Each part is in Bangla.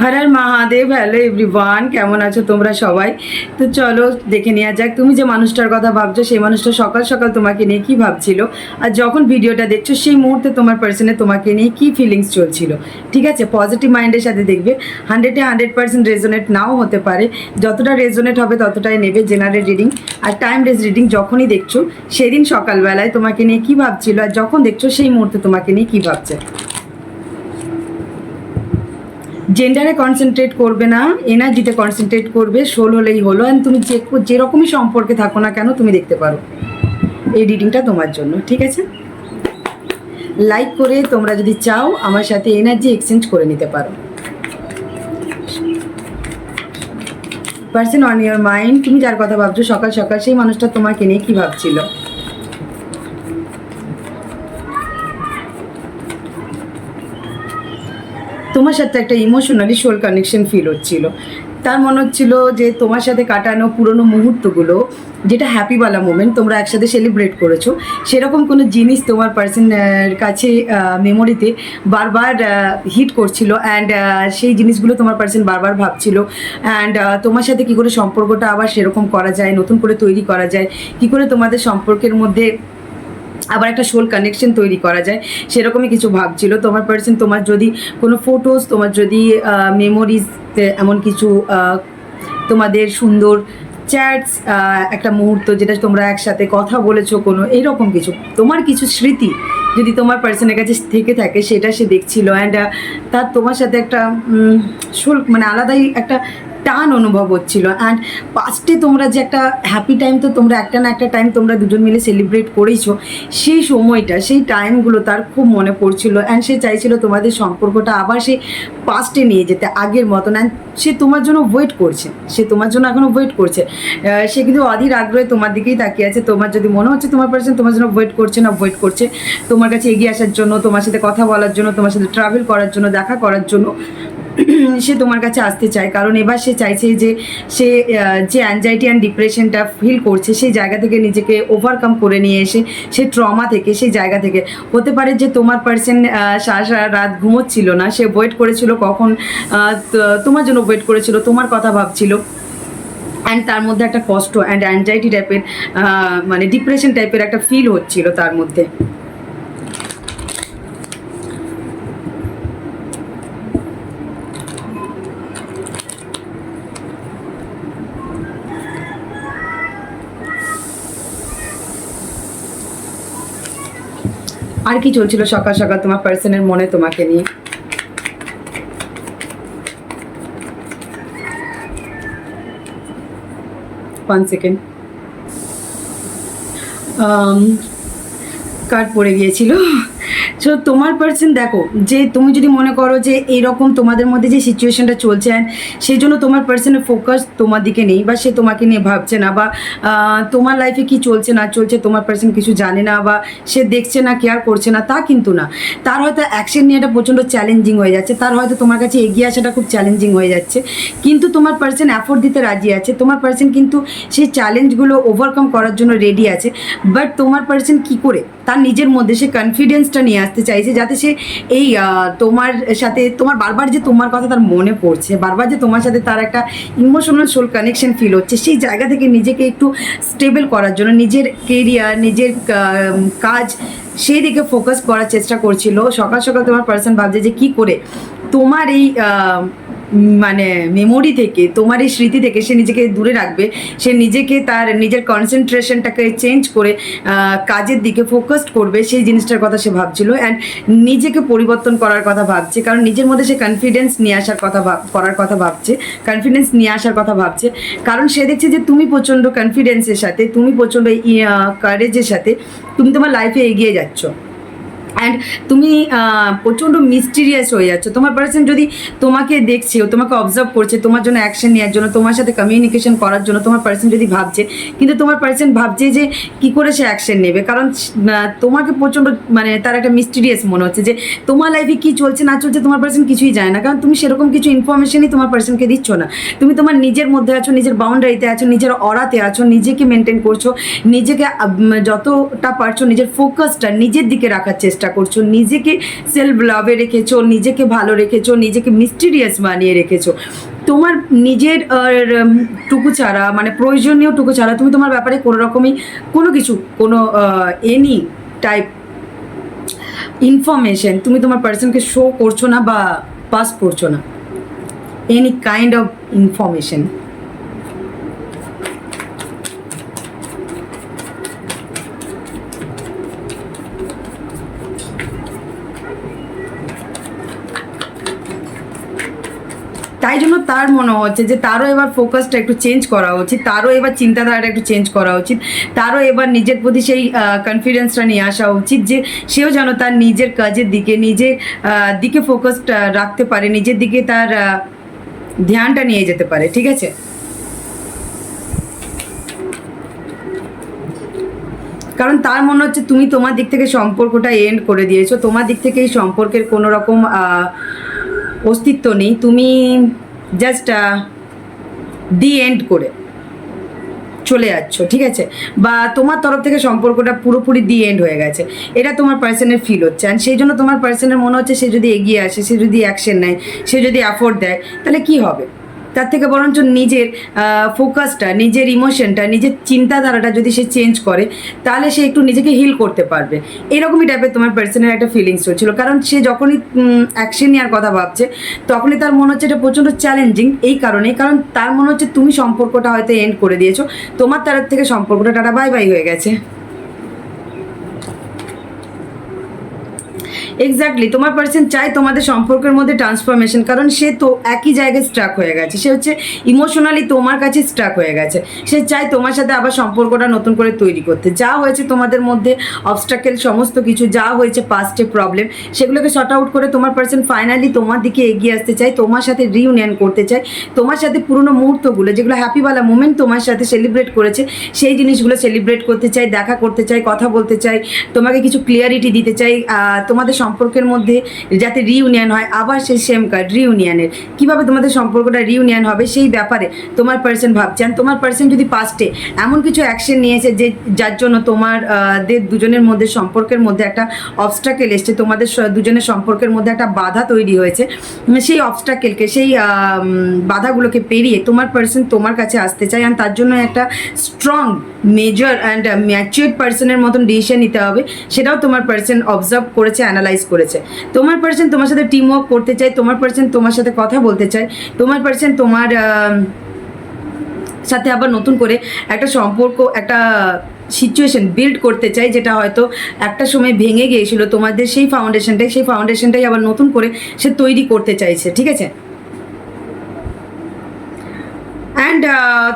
হর হর মহাদেব। হ্যালো এভরিওয়ান, কেমন আছো তোমরা সবাই? তো চলো দেখে নেওয়া যাক তুমি যে মানুষটার কথা ভাবছো সেই মানুষটা সকাল সকাল তোমাকে নিয়ে কি ভাবছিল, আর যখন ভিডিওটা দেখছো সেই মুহূর্তে তোমার পার্সনে তোমাকে নিয়ে কি ফিলিংস চলছিল। ঠিক আছে, পজিটিভ মাইন্ডের সাথে দেখবে। 100% রেজোনেট নাও হতে পারে, যতটা রেজোনেট হবে ততটাই নেবে জেনারেল রিডিং। আর টাইম রেস রিডিং যখনই দেখছো সেদিন সকালবেলায় তোমাকে নিয়ে কি ভাবছিল, আর যখন দেখছো সেই মুহূর্তে তোমাকে নিয়ে কি ভাবছে। জেন্ডারে কনসেন্ট্রেট করবে না, এনার্জিতে কনসেন্ট্রেট করবে। সোল হলেই হলো। অ্যান্ড তুমি যেরকমই সম্পর্কে থাকো না কেন তুমি দেখতে পারো এই রিডিংটা তোমার জন্য। ঠিক আছে, লাইক করে তোমরা যদি চাও আমার সাথে এনার্জি এক্সচেঞ্জ করে নিতে পারো। পার্সন অন ইয়োর মাইন্ড, তুমি যার কথা ভাবছো সকাল সকাল সেই মানুষটা তোমাকে নিয়ে কি ভাবছিল। তোমার সাথে একটা ইমোশনালি সোল কানেকশন ফিল হচ্ছিল। তার মনে হচ্ছিল যে তোমার সাথে কাটানো পুরনো মুহূর্তগুলো, যেটা হ্যাপিওয়ালা মোমেন্ট তোমরা একসাথে সেলিব্রেট করেছো, সেরকম কোনো জিনিস তোমার পার্সনের কাছে মেমোরিতে বারবার হিট করছিল। অ্যান্ড সেই জিনিসগুলো তোমার পার্সন বারবার ভাবছিল। অ্যান্ড তোমার সাথে কী করে সম্পর্কটা আবার সেরকম করা যায়, নতুন করে তৈরি করা যায়, কী করে তোমাদের সম্পর্কের মধ্যে আবার একটা সোল কানেকশন তৈরি করা যায়, সেরকমই কিছু ভাবছিল তোমার পার্সন। তোমার যদি কোনো ফটোস, তোমার যদি মেমোরিজ, এমন কিছু তোমাদের সুন্দর চ্যাটস, একটা মুহূর্ত যেটা তোমরা একসাথে কথা বলেছো, কোনো এইরকম কিছু তোমার কিছু স্মৃতি যদি তোমার পার্সনের কাছে থেকে থাকে সেটা সে দেখছিল। অ্যান্ড তার তোমার সাথে একটা মানে আলাদাই একটা টান অনুভব হচ্ছিল। অ্যান্ড পাস্টে তোমরা যে একটা হ্যাপি টাইম, তো তোমরা একটা না একটা টাইম তোমরা দুজন মিলে সেলিব্রেট করেইছো, সেই সময়টা, সেই টাইমগুলো তার খুব মনে পড়ছিল। অ্যান্ড সে চাইছিল তোমাদের সম্পর্কটা আবার সে পাস্টে নিয়ে যেতে আগের মতন। অ্যান্ড সে তোমার জন্য ওয়েট করছে, সে তোমার জন্য এখনও ওয়েট করছে। সে কিন্তু অধীর আগ্রহে তোমার দিকেই তাকিয়ে আছে। তোমার যদি মনে হচ্ছে তোমার পার্সন তোমার জন্য ওয়েট করছে না, ওয়েট করছে তোমার কাছে এগিয়ে আসার জন্য, তোমার সাথে কথা বলার জন্য, তোমার সাথে ট্রাভেল করার জন্য, দেখা করার জন্য সে তোমার কাছে আসতে চায়। কারণ এবার সে চাইছে যে সে যে অ্যাংজাইটি অ্যান্ড ডিপ্রেশনটা ফিল করছে সেই জায়গা থেকে নিজেকে ওভারকাম করে নিয়ে এসে, সে ট্রমা থেকে, সেই জায়গা থেকে, হতে পারে যে তোমার পার্সন সারা সারা রাত ঘুমোচ্ছিল না, সে ওয়েট করেছিল কখন তোমার জন্য ওয়েট করেছিল, তোমার কথা ভাবছিল। অ্যান্ড তার মধ্যে একটা কষ্ট অ্যান্ড অ্যাংজাইটি টাইপের, মানে ডিপ্রেশন টাইপের একটা ফিল হচ্ছিল তার মধ্যে। আর কি চলছিল সকাল সকাল তোমার পার্সনের মনে তোমাকে নিয়ে? 1 সেকেন্ড। কার্ড পড়ে গিয়েছিল। সো তোমার পার্সন দেখো, যে তুমি যদি মনে করো যে এইরকম তোমাদের মধ্যে যে সিচুয়েশনটা চলছে, সেই জন্য তোমার পার্সনের ফোকাস তোমার দিকে নেই, বা সে তোমাকে নিয়ে ভাবছে না, বা তোমার লাইফে কি চলছে না চলছে তোমার পার্সন কিছু জানে না, বা সে দেখছে না, কেয়ার করছে না, তা কিন্তু না। তার হয়তো অ্যাকশন নিয়েটা প্রচণ্ড চ্যালেঞ্জিং হয়ে যাচ্ছে, তার হয়তো তোমার কাছে এগিয়ে আসাটা খুব চ্যালেঞ্জিং হয়ে যাচ্ছে, কিন্তু তোমার পার্সন এফোর্ট দিতে রাজি আছে। তোমার পার্সন কিন্তু সেই চ্যালেঞ্জগুলো ওভারকাম করার জন্য রেডি আছে। বাট তোমার পার্সন কী করে তার নিজের মধ্যে সে কনফিডেন্সটা নিয়ে আসতে চাইছে, যাতে সে এই তোমার সাথে, তোমার বারবার যে তোমার কথা তার মনে পড়ছে, বারবার যে তোমার সাথে তার একটা ইমোশনাল সোল কানেকশন ফিল হচ্ছে, সেই জায়গা থেকে নিজেকে একটু স্টেবল করার জন্য, নিজের কেরিয়ার, নিজের কাজ, সেই দিকে ফোকাস করার চেষ্টা করছিল। সকাল সকাল তোমার পার্সন ভাবছে যে কী করে তোমার এই মানে মেমোরি থেকে, তোমার এই স্মৃতি থেকে সে নিজেকে দূরে রাখবে। সে নিজেকে, তার নিজের কনসেন্ট্রেশনটাকে চেঞ্জ করে কাজের দিকে ফোকাসড করবে, সেই জিনিসটার কথা সে ভাবছিল। অ্যান্ড নিজেকে পরিবর্তন করার কথা ভাবছে, কারণ নিজের মধ্যে সে কনফিডেন্স নিয়ে আসার কথা করার কথা ভাবছে, কনফিডেন্স নিয়ে আসার কথা ভাবছে। কারণ সে দেখছে যে তুমি প্রচণ্ড কনফিডেন্সের সাথে, তুমি প্রচণ্ড কারেজের সাথে তুমি তোমার লাইফে এগিয়ে যাচ্ছ। অ্যান্ড তুমি প্রচণ্ড মিস্টিরিয়াস হয়ে যাচ্ছ। তোমার পার্সন যদি তোমাকে দেখছে, ও তোমাকে অবজার্ভ করছে, তোমার জন্য অ্যাকশন নেওয়ার জন্য, তোমার সাথে কমিউনিকেশন করার জন্য তোমার পার্সন যদি ভাবছে, কিন্তু তোমার পার্সন ভাবছে যে কী করে সে অ্যাকশন নেবে। কারণ তোমাকে প্রচণ্ড, মানে তার একটা মিস্টিরিয়াস মনে হচ্ছে যে তোমার লাইফে কী চলছে না চলছে তোমার পার্সন কিছুই জানে না, কারণ তুমি সেরকম কিছু ইনফরমেশনই তোমার পার্সনকে দিচ্ছ না। তুমি তোমার নিজের মধ্যে আছো, নিজের বাউন্ডারিতে আছো, নিজের অরাতে আছো, নিজেকে মেনটেন করছো, নিজেকে যতটা পারছো নিজের ফোকাসটা নিজের দিকে রাখার চেষ্টা করছো, নিজেকে সেলফ লাভে রেখেছো, নিজেকে ভালো রেখেছো, নিজেকে মিস্টিরিয়াস বানিয়ে রেখেছো। তোমার নিজের টুকু ছাড়া, মানে প্রয়োজনীয় টুকু ছাড়া তুমি তোমার ব্যাপারে কোনো রকমই কোনো কিছু, কোনো এনি টাইপ ইনফরমেশন তুমি তোমার পার্সনকে শো করছো না বা পাস করছো না, এনি কাইন্ড অফ ইনফরমেশন। তাই জন্য তার মনে হচ্ছে যে তারও এবার ফোকাসটা একটু চেঞ্জ করা উচিত, তারও এবার চিন্তাধারাটা একটু চেঞ্জ করা উচিত, তারও এবার নিজের প্রতি সেই কনফিডেন্সটা নিয়ে আসা উচিত যে সেও যেন তার নিজের কাজের দিকে, নিজের দিকে ফোকাসটা রাখতে পারে, নিজের দিকে তার ধ্যানটা নিয়ে যেতে পারে। ঠিক আছে, কারণ তার মনে হচ্ছে তুমি তোমার দিক থেকে সম্পর্কটা এন্ড করে দিয়েছো, তোমার দিক থেকে এই সম্পর্কের কোনো রকম অস্তিত্ব নেই, তুমি জাস্ট দি এন্ড করে চলে যাচ্ছ। ঠিক আছে, বা তোমার তরফ থেকে সম্পর্কটা পুরোপুরি দি এন্ড হয়ে গেছে, এটা তোমার পার্সনের ফিল হচ্ছে। অ্যান্ড সেই জন্য তোমার পার্সনের মনে হচ্ছে সে যদি এগিয়ে আসে, সে যদি অ্যাকশন নেয়, সে যদি এফোর্ট দেয়, তাহলে কি হবে? তার থেকে বরঞ্চ নিজের ফোকাসটা, নিজের ইমোশনটা, নিজের চিন্তাধারাটা যদি সে চেঞ্জ করে, তাহলে সে একটু নিজেকে হিল করতে পারবে। এরকমই টাইপের তোমার পার্সনের একটা ফিলিংস হচ্ছিল, কারণ সে যখনই অ্যাকশন নেওয়ার কথা ভাবছে, তখনই তার মনে হচ্ছে এটা প্রচণ্ড চ্যালেঞ্জিং। এই কারণেই, কারণ তার মনে হচ্ছে তুমি সম্পর্কটা হয়তো এন্ড করে দিয়েছো, তোমার তরফ থেকে সম্পর্কটা টাটা বাই বাই হয়ে গেছে। এক্স্যাক্টলি, তোমার পার্সন চায় তোমাদের সম্পর্কের মধ্যে ট্রান্সফরমেশন, কারণ সে তো একই জায়গায় স্ট্রাক হয়ে গেছে, সে হচ্ছে ইমোশনালি তোমার কাছে স্ট্রাক হয়ে গেছে। সে চায় তোমার সাথে আবার সম্পর্কটা নতুন করে তৈরি করতে। যা হয়েছে তোমাদের মধ্যে অবস্ট্রাকেল, সমস্ত কিছু যা হয়েছে পাস্টে প্রবলেম, সেগুলোকে শর্ট আউট করে তোমার পার্সন ফাইনালি তোমার দিকে এগিয়ে আসতে চায়, তোমার সাথে রিইউনিয়ন করতে চায়, তোমার সাথে পুরোনো মুহূর্তগুলো, যেগুলো হ্যাপিওয়ালা মোমেন্ট তোমার সাথে সেলিব্রেট করেছে, সেই জিনিসগুলো সেলিব্রেট করতে চায়, দেখা করতে চায়, কথা বলতে চায়, তোমাকে কিছু ক্লিয়ারিটি দিতে চাই, তোমাদের সম্পর্কের মধ্যে যাতে রিইউনিয়ন হয়, আবার সেই সেম কার্ড রিইউনিয়নের, কীভাবে তোমাদের সম্পর্কটা রিইউনিয়ন হবে সেই ব্যাপারে তোমার পার্সন ভাবছেন। তোমার পার্সন যদি পাস্টে এমন কিছু অ্যাকশন নিয়েছে যে যার জন্য তোমাদের দুজনের মধ্যে সম্পর্কের মধ্যে একটা অবস্ট্রাকেল এসছে, তোমাদের দুজনের সম্পর্কের মধ্যে একটা বাধা তৈরি হয়েছে, সেই অবস্ট্রাকেলকে, সেই বাধাগুলোকে পেরিয়ে তোমার পার্সন তোমার কাছে আসতে চায়। আর তার জন্য একটা স্ট্রং, মেজর অ্যান্ড ম্যাচিউরড পার্সনের মতন ডিসিশন নিতে হবে, সেটাও তোমার পার্সন অবজার্ভ করেছে, অ্যানালাইজ করেছে। তোমার পার্সন তোমার সাথে টিম ওয়ার্ক করতে চায়, তোমার পার্সন তোমার সাথে কথা বলতে চায়, তোমার পার্সন তোমার সাথে আবার নতুন করে একটা সম্পর্ক, একটা সিচুয়েশন বিল্ড করতে চাই, যেটা হয়তো একটা সময় ভেঙে গিয়েছিল তোমাদের সেই ফাউন্ডেশনটাই আবার নতুন করে সে তৈরি করতে চাইছে। ঠিক আছে, অ্যান্ড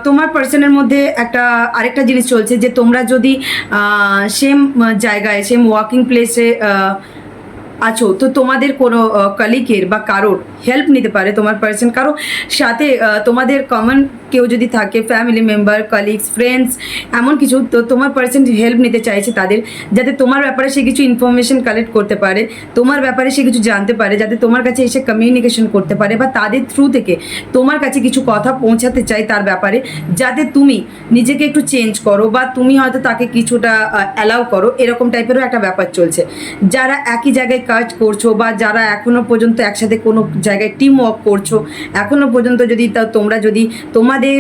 তোমার পার্সনের মধ্যে একটা আরেকটা জিনিস চলছে যে তোমরা যদি সেম জায়গায়, সেম ওয়ার্কিং প্লেসে আছো, তো তোমাদের কোনো কলিগের বা কারোর হেল্প নিতে পারে তোমার পার্সন, কারো সাথে তোমাদের কমন কেউ যদি থাকে, ফ্যামিলি মেম্বার, কলিগস, ফ্রেন্ডস, এমন কিছু, তো তোমার পার্সন হেল্প নিতে চাইছে তাদের, যাতে তোমার ব্যাপারে সে কিছু ইনফরমেশন কালেক্ট করতে পারে, তোমার ব্যাপারে সে কিছু জানতে পারে, যাতে তোমার কাছে এসে কমিউনিকেশন করতে পারে, বা তাদের থ্রু থেকে তোমার কাছে কিছু কথা পৌঁছাতে চাই তার ব্যাপারে, যাতে তুমি নিজেকে একটু চেঞ্জ করো, বা তুমি হয়তো তাকে কিছুটা অ্যালাউ করো। এরকম টাইপেরও একটা ব্যাপার চলছে। যারা একই জায়গায় কাজ করছো, বা যারা এখনো পর্যন্ত একসাথে কোনো জায়গায় টিম ওয়ার্ক করছো, এখনো পর্যন্ত যদি তোমরা যদি তোমাদের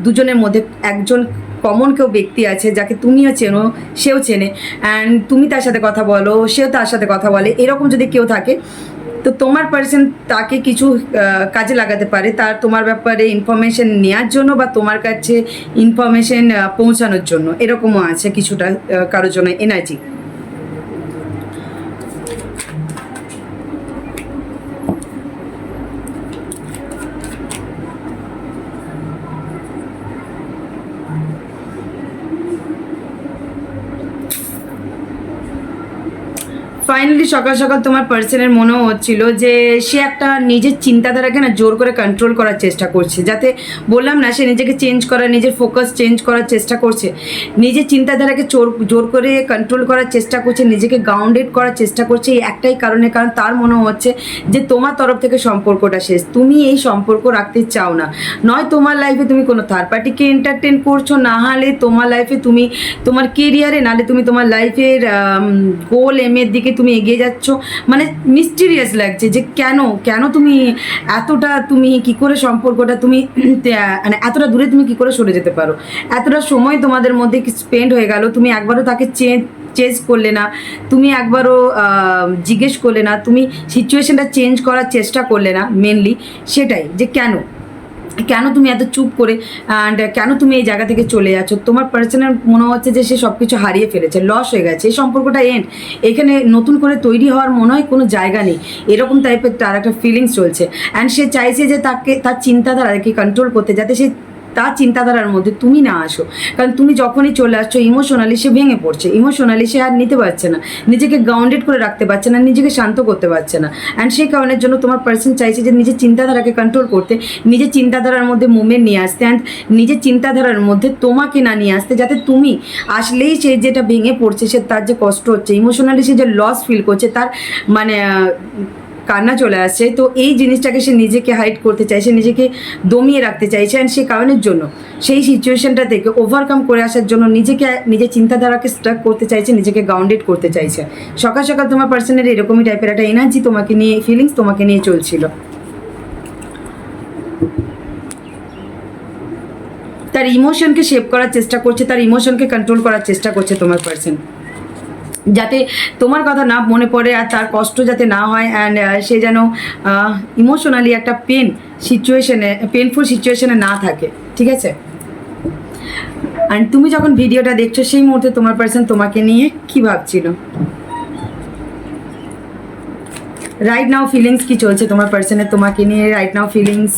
দুজনের মধ্যে একজন কমন কেউ ব্যক্তি আছে যাকে তুমিও চেনো, সেও চেনে, অ্যান্ড তুমি তার সাথে কথা বলো, সেও তার সাথে কথা বলে, এরকম যদি কেউ থাকে, তো তোমার পার্সন তাকে কিছু কাজে লাগাতে পারে, তার তোমার ব্যাপারে ইনফরমেশন নেওয়ার জন্য, বা তোমার কাছে ইনফরমেশন পৌঁছানোর জন্য। এরকমও আছে কিছুটা কারোর জন্য এনার্জি। ফাইনালি সকাল সকাল তোমার পার্সনের মনেও হচ্ছিল যে সে একটা নিজের চিন্তাধারাকে না জোর করে কন্ট্রোল করার চেষ্টা করছে, যাতে বললাম না, সে নিজেকে চেঞ্জ করার, নিজের ফোকাস চেঞ্জ করার চেষ্টা করছে, নিজের চিন্তাধারাকে জোর করে কন্ট্রোল করার চেষ্টা করছে, নিজেকে গ্রাউন্ডেড করার চেষ্টা করছে, এই একটাই কারণে, কারণ তার মনে হচ্ছে যে তোমার তরফ থেকে সম্পর্কটা শেষ, তুমি এই সম্পর্ক রাখতে চাও না। নয় তোমার লাইফে তুমি কোনো থার্ড পার্টিকে এন্টারটেন করছো, না হলে তোমার লাইফে তুমি তোমার কেরিয়ারে, নাহলে তুমি তোমার লাইফের গোল এমের দিকে তুমি এগিয়ে যাচ্ছ, মানে মিস্টিরিয়াস লাগছে যে কেন কেন তুমি এতটা, তুমি কি করে সম্পর্কটা তুমি মানে এতটা দূরে তুমি কি করে সরে যেতে পারো, এতটা সময় তোমাদের মধ্যে স্পেন্ড হয়ে গেল, তুমি একবারও তাকে চেঞ্জ করলে না, তুমি একবারও জিজ্ঞেস করলে না, তুমি সিচুয়েশনটা চেঞ্জ করার চেষ্টা করলে না, মেনলি সেটাই যে কেন কেন তুমি এত চুপ করে অ্যান্ড কেন তুমি এই জায়গা থেকে চলে যাচ্ছ। তোমার পার্সনের মনে হচ্ছে যে সে সব কিছু হারিয়ে ফেলেছে, লস হয়ে গেছে, এই সম্পর্কটা এন্ড, এখানে নতুন করে তৈরি হওয়ার মনে হয় কোনো জায়গা নেই, এরকম টাইপের তার একটা ফিলিংস চলছে। অ্যান্ড সে চাইছে যে তাকে তার চিন্তাধারাকে কন্ট্রোল করতে, যাতে সে তার চিন্তাধারার মধ্যে তুমি না আসো, কারণ তুমি যখনই চলে আসছো ইমোশনালি সে ভেঙে পড়ছে, ইমোশনালি সে আর নিতে পারছে না, নিজেকে গ্রাউন্ডেড করে রাখতে পারছে না, নিজেকে শান্ত করতে পারছে না। অ্যান্ড সেই কারণের জন্য তোমার পার্সন চাইছে যে নিজের চিন্তাধারাকে কন্ট্রোল করতে, নিজের চিন্তাধারার মধ্যে মুভমেন্ট নিয়ে আসতে, অ্যান্ড নিজের চিন্তাধারার মধ্যে তোমাকে না নিয়ে আসতে, যাতে তুমি আসলেই সে যেটা ভেঙে পড়ছে, সে তার যে কষ্ট হচ্ছে ইমোশনালি, সে যে লস ফিল করছে, তার মানে কান্না চলে আসছে, তো এই জিনিসটাকে সে নিজেকে হাইড করতে চাইছে, নিজেকে দমিয়ে রাখতে চাইছে। অ্যান্ড সেই কারণের জন্য সেই সিচুয়েশনটা থেকে ওভারকাম করে আসার জন্য নিজেকে, নিজের চিন্তাধারাকে স্ট্রাক করতে চাইছে, নিজেকে গ্রাউন্ডেড করতে চাইছে। সকাল সকাল তোমার পার্সনের এরকমই টাইপের একটা এনার্জি তোমাকে নিয়ে, ফিলিংস তোমাকে নিয়ে চলছিল। তার ইমোশনকে শেপ করার চেষ্টা করছে, তার ইমোশনকে কন্ট্রোল করার চেষ্টা করছে তোমার পার্সন, যাতে তোমার কথা না মনে পড়ে আর তার কষ্ট যাতে না হয়। অ্যান্ড সে যেন ইমোশনালি একটা পেনফুল সিচুয়েশনে না থাকে, ঠিক আছে। অ্যান্ড তুমি যখন ভিডিওটা দেখছো সেই মুহূর্তে তোমার পার্সন তোমাকে নিয়ে কি ভাবছিল, রাইট নাও ফিলিংস কি চলছে তোমার পার্সনের তোমাকে নিয়ে, রাইট নাও ফিলিংস।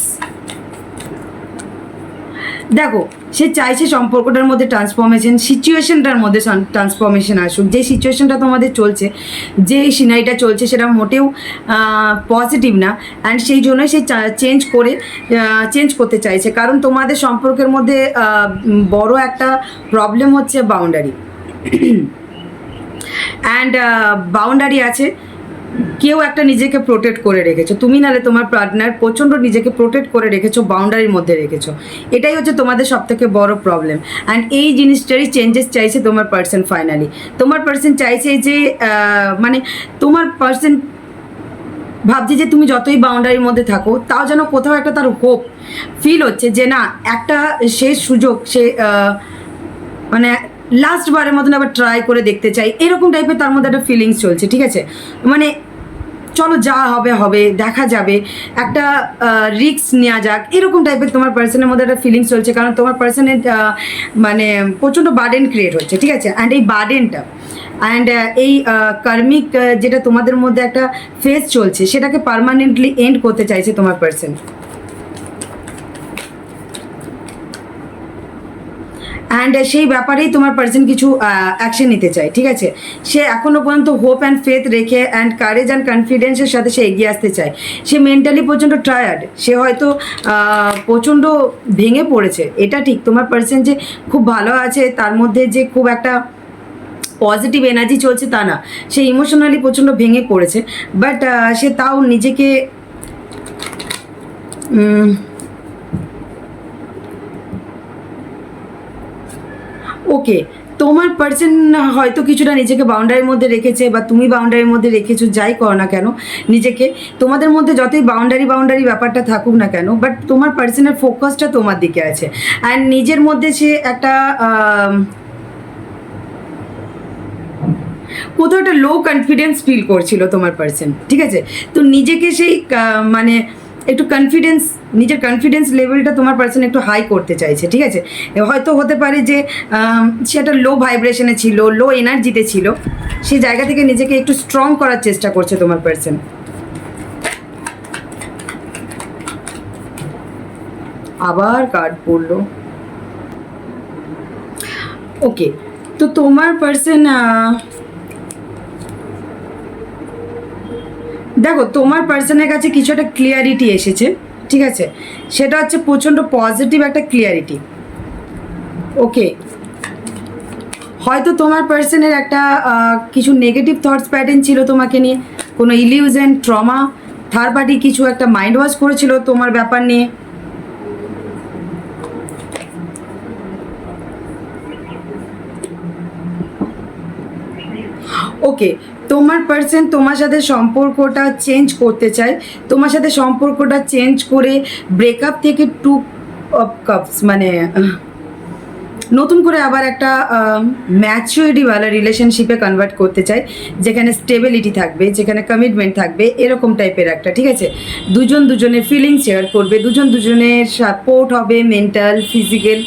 দেখো, সে চাইছে সম্পর্কটার মধ্যে ট্রান্সফরমেশন, সিচুয়েশনটার মধ্যে ট্রান্সফরমেশন আসুক। যে সিচুয়েশনটা তোমাদের চলছে, যে সিনারিটা চলছে, সেটা মোটেও পজিটিভ না। অ্যান্ড সেই জন্যই সে চেঞ্জ করতে চাইছে, কারণ তোমাদের সম্পর্কের মধ্যে বড় একটা প্রবলেম হচ্ছে বাউন্ডারি। অ্যান্ড বাউন্ডারি আছে, কেউ একটা নিজেকে প্রোটেক্ট করে রেখেছো, তুমি নাহলে তোমার পার্টনার প্রচণ্ড নিজেকে প্রোটেক্ট করে রেখেছো, বাউন্ডারির মধ্যে রেখেছো, এটাই হচ্ছে তোমাদের সব থেকে বড় প্রবলেম। অ্যান্ড এই জিনিসটারই চেঞ্জেস চাইছে তোমার পার্সন। ফাইনালি তোমার পার্সন চাইছে যে মানে তোমার পার্সন ভাবছে যে তুমি যতই বাউন্ডারির মধ্যে থাকো, তাও যেন কোথাও একটা তার হোপ ফিল হচ্ছে যে না, একটা শেষ সুযোগ সে মানে লাস্ট বারের মতন আবার ট্রাই করে দেখতে চাই, এরকম টাইপের তার মধ্যে একটা ফিলিংস চলছে, ঠিক আছে। মানে চলো যা হবে হবে, দেখা যাবে, একটা রিস্ক নেওয়া যাক, এরকম টাইপের তোমার পার্সনের মধ্যে একটা ফিলিংস চলছে। কারণ তোমার পার্সনের মানে প্রচণ্ড বার্ডেন ক্রিয়েট হচ্ছে, ঠিক আছে। অ্যান্ড এই বার্ডেনটা অ্যান্ড এই কার্মিক যেটা তোমাদের মধ্যে একটা ফেজ চলছে, সেটাকে পার্মানেন্টলি এন্ড করতে চাইছে তোমার পার্সন। অ্যান্ড সেই ব্যাপারেই তোমার পার্সন কিছু অ্যাকশন নিতে চায়, ঠিক আছে। সে এখনও পর্যন্ত হোপ অ্যান্ড ফেথ রেখে অ্যান্ড কারেজ অ্যান্ড কনফিডেন্সের সাথে সে এগিয়ে আসতে চায়। সে মেন্টালি প্রচণ্ড টায়ার্ড, সে হয়তো প্রচণ্ড ভেঙে পড়েছে, এটা ঠিক। তোমার পার্সন যে খুব ভালো আছে, তার মধ্যে যে খুব একটা পজিটিভ এনার্জি চলছে তা না, সে ইমোশনালি প্রচণ্ড ভেঙে পড়েছে। বাট সে তাও নিজেকে ওকে, তোমার পার্সন হয়তো কিছুটা নিজেকে বাউন্ডারির মধ্যে রেখেছে, বা তুমি বাউন্ডারির মধ্যে রেখেছো, যাই করো না কেন নিজেকে, তোমাদের মধ্যে যতই বাউন্ডারি ব্যাপারটা থাকুক না কেন, বাট তোমার পার্সনের ফোকাসটা তোমার দিকে আছে। অ্যান্ড নিজের মধ্যে সে একটা কোথাও একটা লো কনফিডেন্স ফিল করছিল তোমার পার্সন, ঠিক আছে। তো নিজেকে সেই মানে একটু নিজের কনফিডেন্স লেভেলটা তোমার পার্সন একটু হাই করতে চাইছে, ঠিক আছে। হয়তো হতে পারে যে সে একটা লো ভাইব্রেশনে ছিল, লো এনার্জিতে ছিল, সেই জায়গা থেকে নিজেকে একটু স্ট্রং করার চেষ্টা করছে তোমার পার্সন। আবার কার্ড পড়লো। ওকে, তো তোমার পার্সন দেখো, তোমার পার্সনের কাছে কিছু একটা ক্লিয়ারিটি এসেছে, ঠিক আছে। সেটা হচ্ছে প্রচণ্ড পজিটিভ একটা ক্লিয়ারিটি। ওকে, হয়তো তোমার পার্সনের একটা কিছু নেগেটিভ থটস প্যাটার্ন ছিল তোমাকে নিয়ে, কোনো ইলিউশন, ট্রমা, থার্ড পার্টি কিছু একটা মাইন্ড ওয়াশ করেছিল তোমার ব্যাপার নিয়ে। ওকে, তোমার পার্সন তোমার সাথে সম্পর্কটা চেঞ্জ করতে চায়, তোমার সাথে সম্পর্কটা চেঞ্জ করে ব্রেকআপ থেকে টু অফ কাপস মানে নতুন করে আবার একটা ম্যাচুরিটিওয়ালা রিলেশনশিপে কনভার্ট করতে চাই, যেখানে স্টেবিলিটি থাকবে, যেখানে কমিটমেন্ট থাকবে, এরকম টাইপের একটা, ঠিক আছে। দুজন দুজনের ফিলিং শেয়ার করবে, দুজন দুজনের সাপোর্ট হবে, মেন্টাল ফিজিক্যাল,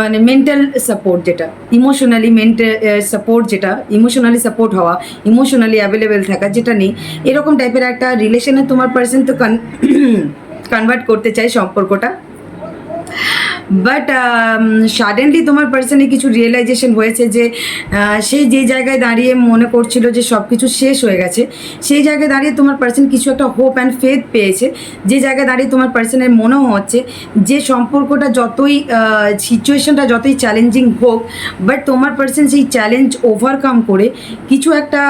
মানে মেন্টাল সাপোর্ট যেটা, ইমোশনালি মেন্টাল সাপোর্ট যেটা, ইমোশনালি সাপোর্ট হওয়া, ইমোশনালি অ্যাভেলেবেল থাকা যেটা নেই, এরকম টাইপের একটা রিলেশনে তোমার পার্সন তো কনভার্ট করতে চাই সম্পর্কটা। বাট সাডেনলি তোমার পার্সনে কিছু রিয়েলাইজেশন হয়েছে যে সে যে জায়গায় দাঁড়িয়ে মনে করছিল যে সব কিছু শেষ হয়ে গেছে, সেই জায়গায় দাঁড়িয়ে তোমার পার্সন কিছু একটা হোপ অ্যান্ড ফেথ পেয়েছে, যে জায়গায় দাঁড়িয়ে তোমার পার্সনের মনেও হচ্ছে যে সম্পর্কটা যতই সিচুয়েশনটা যতই চ্যালেঞ্জিং হোক, বাট তোমার পার্সন সেই চ্যালেঞ্জ ওভারকাম করে কিছু একটা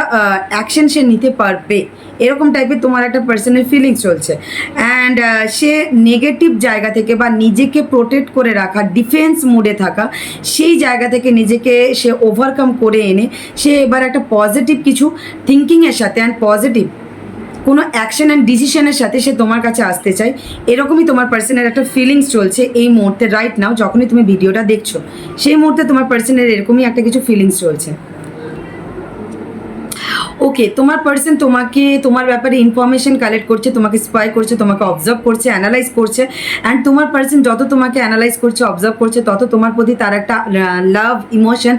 অ্যাকশন সে নিতে পারবে, এরকম টাইপের তোমার একটা পার্সনের ফিলিংস চলছে। অ্যান্ড সে নেগেটিভ জায়গা থেকে বা নিজেকে প্রোটেক্ট করে রাখা, ডিফেন্স মোডে থাকা, সেই জায়গা থেকে নিজেকে সে ওভারকাম করে এনে সে এবার একটা পজিটিভ কিছু থিঙ্কিংয়ের সাথে অ্যান্ড পজিটিভ কোনো অ্যাকশন অ্যান্ড ডিসিশনের সাথে সে তোমার কাছে আসতে চায়, এরকমই তোমার পার্সনের একটা ফিলিংস চলছে এই মুহূর্তে রাইট নাও, যখনই তুমি ভিডিওটা দেখছো সেই মুহূর্তে তোমার পার্সনের এরকমই একটা কিছু ফিলিংস চলছে। ওকে, তোমার পার্সন তোমাকে তোমার ব্যাপারে ইনফরমেশন কালেক্ট করছে, তোমাকে স্পাই করছে, তোমাকে অবজার্ভ করছে, অ্যানালাইজ করছে, অ্যান্ড তোমার পার্সন যত তোমাকে অ্যানালাইজ করছে, অবজার্ভ করছে, তত তোমার প্রতি তার একটা লাভ, ইমোশন,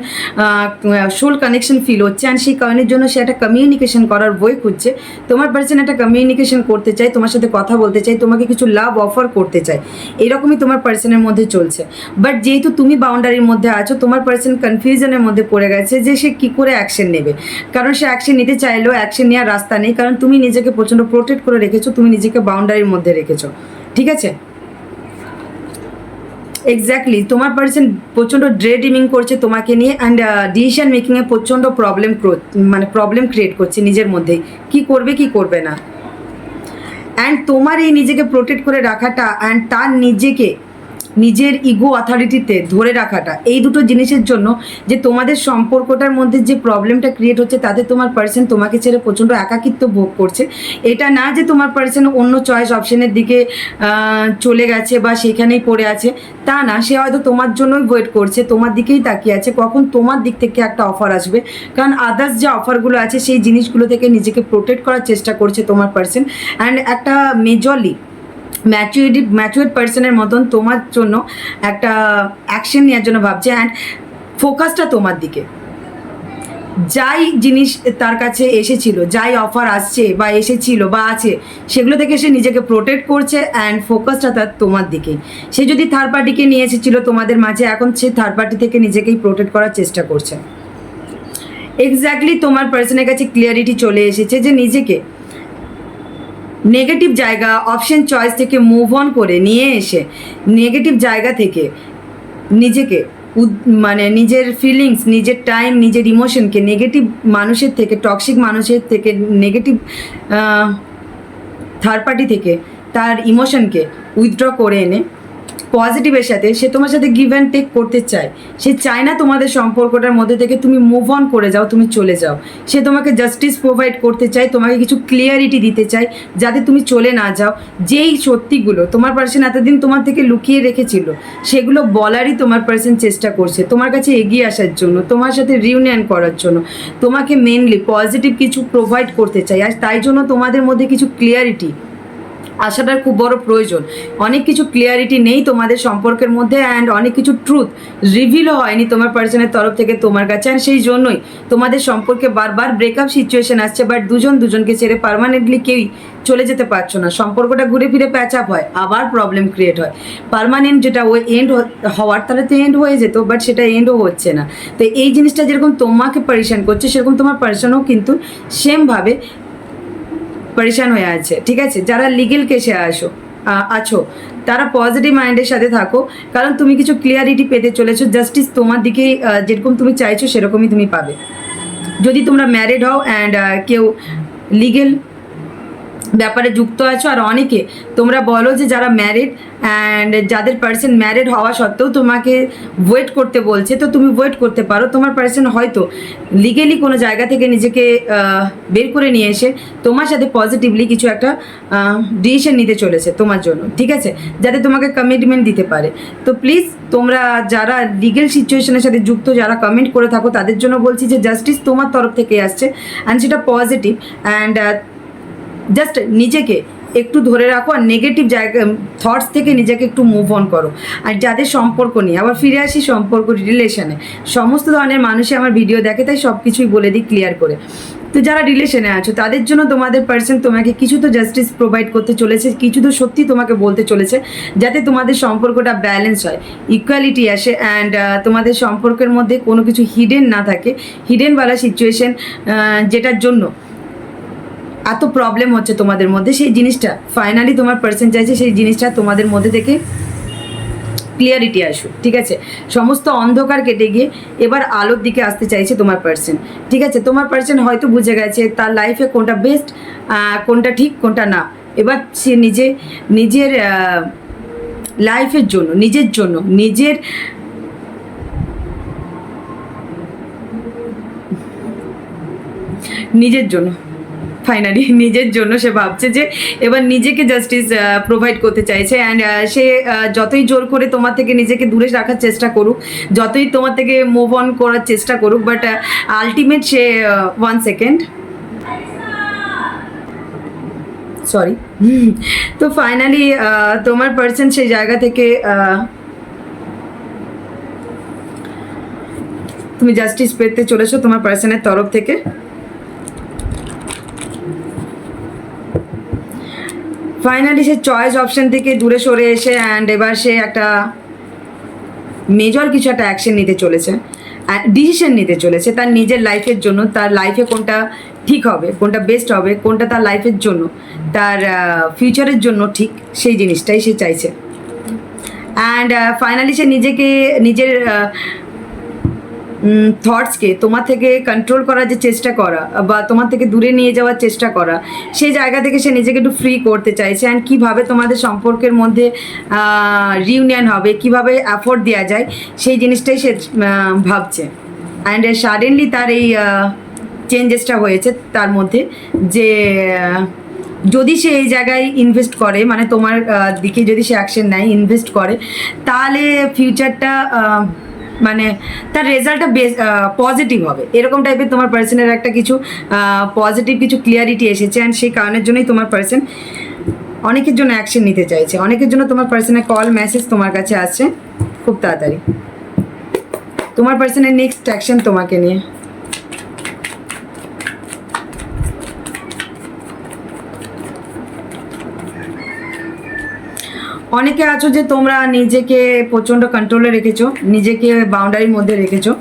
সোল কানেকশন ফিল হচ্ছে, অ্যান্ড সেই কারণের জন্য সে একটা কমিউনিকেশন করার বই খুঁজছে। তোমার পার্সন একটা কমিউনিকেশন করতে চায়, তোমার সাথে কথা বলতে চাই, তোমাকে কিছু লাভ অফার করতে চায়, এরকমই তোমার পার্সনের মধ্যে চলছে। বাট যেহেতু তুমি বাউন্ডারির মধ্যে আছো, তোমার পার্সন কনফিউশনের মধ্যে পড়ে গেছে যে সে কী করে অ্যাকশন নেবে, কারণ সে অ্যাকশন নিতে চাইলেও অ্যাকশন নেওয়ার রাস্তা নেই, কারণ তুমি নিজেকে প্রচণ্ড প্রোটেক্ট করে রেখেছো, তুমি নিজেকে বাউন্ডারির মধ্যে রেখেছো, ঠিক আছে। এক্স্যাক্টলি, তোমার পার্সন প্রচণ্ড ড্রেডিমিং করছে তোমাকে নিয়ে, অ্যান্ড ডিসিশন মেকিংয়ে প্রচণ্ড প্রবলেম ক্রিয়েট করছে নিজের মধ্যেই, কি করবে কি করবে না। অ্যান্ড তোমার এই নিজেকে প্রোটেক্ট করে রাখাটা অ্যান্ড তার নিজের ইগো অথরিটিতে ধরে রাখাটা, এই দুটো জিনিসের জন্য যে তোমাদের সম্পর্কটার মধ্যে যে প্রবলেমটা ক্রিয়েট হচ্ছে, তাতে তোমার পার্সন তোমাকে ছেড়ে প্রচণ্ড একাকিত্ব ভোগ করছে। এটা না যে তোমার পার্সন অন্য চয়েস অপশনের দিকে চলে গেছে বা সেখানেই পড়ে আছে, তা না, সে হয়তো তোমার জন্যই ওয়েট করছে, তোমার দিকেই তাকিয়ে আছে কখন তোমার দিক থেকে একটা অফার আসবে, কারণ আদার্স যে অফারগুলো আছে সেই জিনিসগুলো থেকে নিজেকে প্রোটেক্ট করার চেষ্টা করছে তোমার পার্সন। অ্যান্ড একটা মেজরলি ম্যাচুয়ার্ড পার্সনের মতন তোমার জন্য একটা অ্যাকশন নেওয়ার জন্য ভাবছে, অ্যান্ড ফোকাসটা তোমার দিকে। যাই জিনিস তার কাছে এসেছিল, যাই অফার আসছে বা এসেছিল বা আছে, সেগুলো থেকে সে নিজেকে প্রোটেক্ট করছে, অ্যান্ড ফোকাসটা তার তোমার দিকেই। সে যদি থার্ড পার্টিকে নিয়ে এসেছিল তোমাদের মাঝে, এখন সে থার্ড পার্টি থেকে নিজেকেই প্রোটেক্ট করার চেষ্টা করছে। এক্স্যাক্টলি, তোমার পার্সনের কাছে ক্লিয়ারিটি চলে এসেছে যে নিজেকে নেগেটিভ জায়গা, অপশন চয়েস থেকে মুভ অন করে নিয়ে এসে নেগেটিভ জায়গা থেকে নিজেকে নিজের ফিলিংস, নিজের টাইম, নিজের ইমোশনকে নেগেটিভ মানুষের থেকে, টক্সিক মানুষের থেকে, নেগেটিভ থার্ড পার্টি থেকে তার ইমোশনকে উইথড্র করে এনে পজিটিভের সাথে সে তোমার সাথে গিভ অ্যান্ড টেক করতে চায়। সে চায় না তোমাদের সম্পর্কটার মধ্যে থেকে তুমি মুভ অন করে যাও, তুমি চলে যাও। সে তোমাকে জাস্টিস প্রোভাইড করতে চায়, তোমাকে কিছু ক্লিয়ারিটি দিতে চায় যাতে তুমি চলে না যাও। যেই সত্যিগুলো তোমার পার্সন এতদিন তোমার থেকে লুকিয়ে রেখেছিল, সেগুলো বলারই তোমার পার্সন চেষ্টা করছে, তোমার কাছে এগিয়ে আসার জন্য, তোমার সাথে রিউনিয়ন করার জন্য, তোমাকে মেনলি পজিটিভ কিছু প্রোভাইড করতে চাই। আর তাই জন্য তোমাদের মধ্যে কিছু ক্লিয়ারিটি আসাটার খুব বড় প্রয়োজন। অনেক কিছু ক্লিয়ারিটি নেই তোমাদের সম্পর্কের মধ্যে, অ্যান্ড অনেক কিছু ট্রুথ রিভিলও হয়নি তোমার পার্সনের তরফ থেকে তোমার কাছে, অ্যান্ড সেই জন্যই তোমাদের সম্পর্কে বারবার ব্রেকআপ সিচুয়েশন আসছে। বাট দুজনকে ছেড়ে পার্মানেন্টলি কেউই চলে যেতে পারছো না, সম্পর্কটা ঘুরে ফিরে প্যাচ আপ হয়, আবার প্রবলেম ক্রিয়েট হয়। পার্মানেন্ট যেটা ওই এন্ড হওয়ার, তাহলে তো এন্ড হয়ে যেত, বাট সেটা এন্ডও হচ্ছে না। তো এই জিনিসটা যেরকম তোমাকে পরিশান করছে, সেরকম তোমার পার্সনও কিন্তু সেমভাবে পরেশান হয়ে আছে, ঠিক আছে। যারা লিগেল কেসে আছো তারা পজিটিভ মাইন্ডের সাথে থাকো, কারণ তুমি কিছু ক্লিয়ারিটি পেতে চলেছো। জাস্টিস তোমার দিকেই, যেরকম তুমি চাইছো সেরকমই তুমি পাবে। যদি তোমরা ম্যারিড হও অ্যান্ড কেউ লিগেল ব্যাপারে যুক্ত আছো। আর অনেকে তোমরা বলো যে যারা ম্যারিড অ্যান্ড যাদের পার্সন ম্যারিড হওয়া সত্ত্বেও তোমাকে ওয়েট করতে বলছে, তো তুমি ওয়েট করতে পারো। তোমার পার্সন হয়তো লিগেলি কোনো জায়গা থেকে নিজেকে বের করে নিয়ে এসে তোমার সাথে পজিটিভলি কিছু একটা ডিসিশন নিতে চলেছে তোমার জন্য, ঠিক আছে, যাতে তোমাকে কমিটমেন্ট দিতে পারে। তো প্লিজ তোমরা যারা লিগেল সিচুয়েশনের সাথে যুক্ত, যারা কমেন্ট করে থাকো, তাদের জন্য বলছি যে জাস্টিস তোমার তরফ থেকে আসছে অ্যান্ড সেটা পজিটিভ। অ্যান্ড জাস্ট নিজেকে একটু ধরে রাখো আর নেগেটিভ জায়গা থটস থেকে নিজেকে একটু মুভ অন করো। আর যাদের সম্পর্ক নিয়ে আবার ফিরে আসি সম্পর্ক রিলেশনে, সমস্ত ধরনের মানুষই আমার ভিডিও দেখে, তাই সব কিছুই বলে দিই ক্লিয়ার করে। তো যারা রিলেশনে আছো তাদের জন্য তোমাদের পার্সন তোমাকে কিছু তো জাস্টিস প্রোভাইড করতে চলেছে, কিছু তো সত্যি তোমাকে বলতে চলেছে, যাতে তোমাদের সম্পর্কটা ব্যালেন্স হয়, ইকুয়ালিটি আসে অ্যান্ড তোমাদের সম্পর্কের মধ্যে কোনো কিছু হিডেন না থাকে, হিডেনওয়ালা সিচুয়েশন যেটার জন্য এত প্রবলেম হচ্ছে তোমাদের মধ্যে, সেই জিনিসটা ফাইনালি তোমার পার্সন চাইছে সেই জিনিসটা তোমাদের মধ্যে থেকে ক্লিয়ারিটি আসুক, ঠিক আছে। সমস্ত অন্ধকার কেটে গিয়ে এবার আলোর দিকে আসতে চাইছে তোমার পার্সন, ঠিক আছে। তোমার পার্সন হয়তো বুঝে গেছে তার লাইফে কোনটা বেস্ট, কোনটা ঠিক, কোনটা না। এবার সে নিজের লাইফের জন্য, নিজের জন্য ফাইনালি নিজের জন্য সে ভাবছে যে এবার নিজেকে জাস্টিস প্রোভাইড করতে চাইছে। অ্যান্ড সে যতই জোর করে তোমার থেকে নিজেকে দূরে রাখার চেষ্টা করুক, যতই তোমার থেকে মুভ অন করার চেষ্টা করুক, but ultimate say 1 second sorry তো ফাইনালি তোমার পার্সন সেই জায়গা থেকে তুমি জাস্টিস পেতে চলেছো তোমার পার্সনের তরফ থেকে। ফাইনালি সে চয়েস অপশন থেকে দূরে সরে এসে অ্যান্ড এবার সে একটা মেজর কিছু একটা অ্যাকশন নিতে চলেছে, ডিসিশন নিতে চলেছে তার নিজের লাইফের জন্য। তার লাইফে কোনটা ঠিক হবে, কোনটা বেস্ট হবে, কোনটা তার লাইফের জন্য, তার ফিউচারের জন্য ঠিক, সেই জিনিসটাই সে চাইছে। অ্যান্ড ফাইনালি সে নিজের থটসকে তোমার থেকে কন্ট্রোল করার যে চেষ্টা করা বা তোমার থেকে দূরে নিয়ে যাওয়ার চেষ্টা করা, সেই জায়গা থেকে সে নিজেকে একটু ফ্রি করতে চাইছে। অ্যান্ড কীভাবে তোমাদের সম্পর্কের মধ্যে রিউনিয়ন হবে, কীভাবে অ্যাফোর্ড দেওয়া যায়, সেই জিনিসটাই সে ভাবছে। অ্যান্ড সাডেনলি তার এই চেঞ্জেসটা হয়েছে তার মধ্যে, যে যদি সে এই জায়গায় ইনভেস্ট করে, মানে তোমার দিকে যদি সে অ্যাকশন নেয়, ইনভেস্ট করে, তাহলে ফিউচারটা মানে তার রেজাল্টটা পজিটিভ হবে, এরকম টাইপের তোমার পার্সনের একটা কিছু পজিটিভ কিছু ক্লিয়ারিটি এসেছে। অ্যান্ড সেই কারণের জন্যই তোমার পার্সন অনেকের জন্য অ্যাকশন নিতে চাইছে, অনেকের জন্য তোমার পার্সনের কল মেসেজ তোমার কাছে আসছে খুব তাড়াতাড়ি। তোমার পার্সনের নেক্সট অ্যাকশন তোমাকে নিয়ে। অনেকে আছো যে তোমরা নিজেকে প্রচণ্ড কন্ট্রোলে রেখেছো, নিজেকে বাউন্ডারির মধ্যে রেখেছো,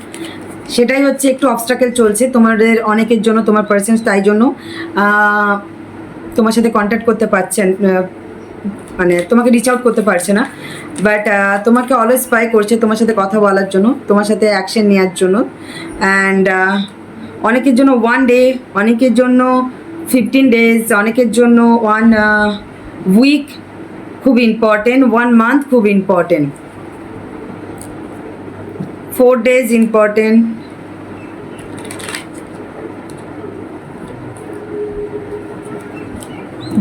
সেটাই হচ্ছে একটু অবস্ট্রাকেল চলছে তোমাদের অনেকের জন্য। তোমার পার্সন তাই জন্য তোমার সাথে কন্ট্যাক্ট করতে পারছেন, মানে তোমাকে রিচ আউট করতে পারছে না, বাট তোমাকে অলওয়েজ ট্রাই করছে তোমার সাথে কথা বলার জন্য, তোমার সাথে অ্যাকশন নেওয়ার জন্য। অ্যান্ড অনেকের জন্য 1 ডে, অনেকের জন্য 15 ডেজ, অনেকের জন্য 1 উইক খুব ইম্পর্টেন্ট, 1 মান্থ খুব ইম্পর্টেন্ট, 4 ডেজ ইম্পর্টেন্ট।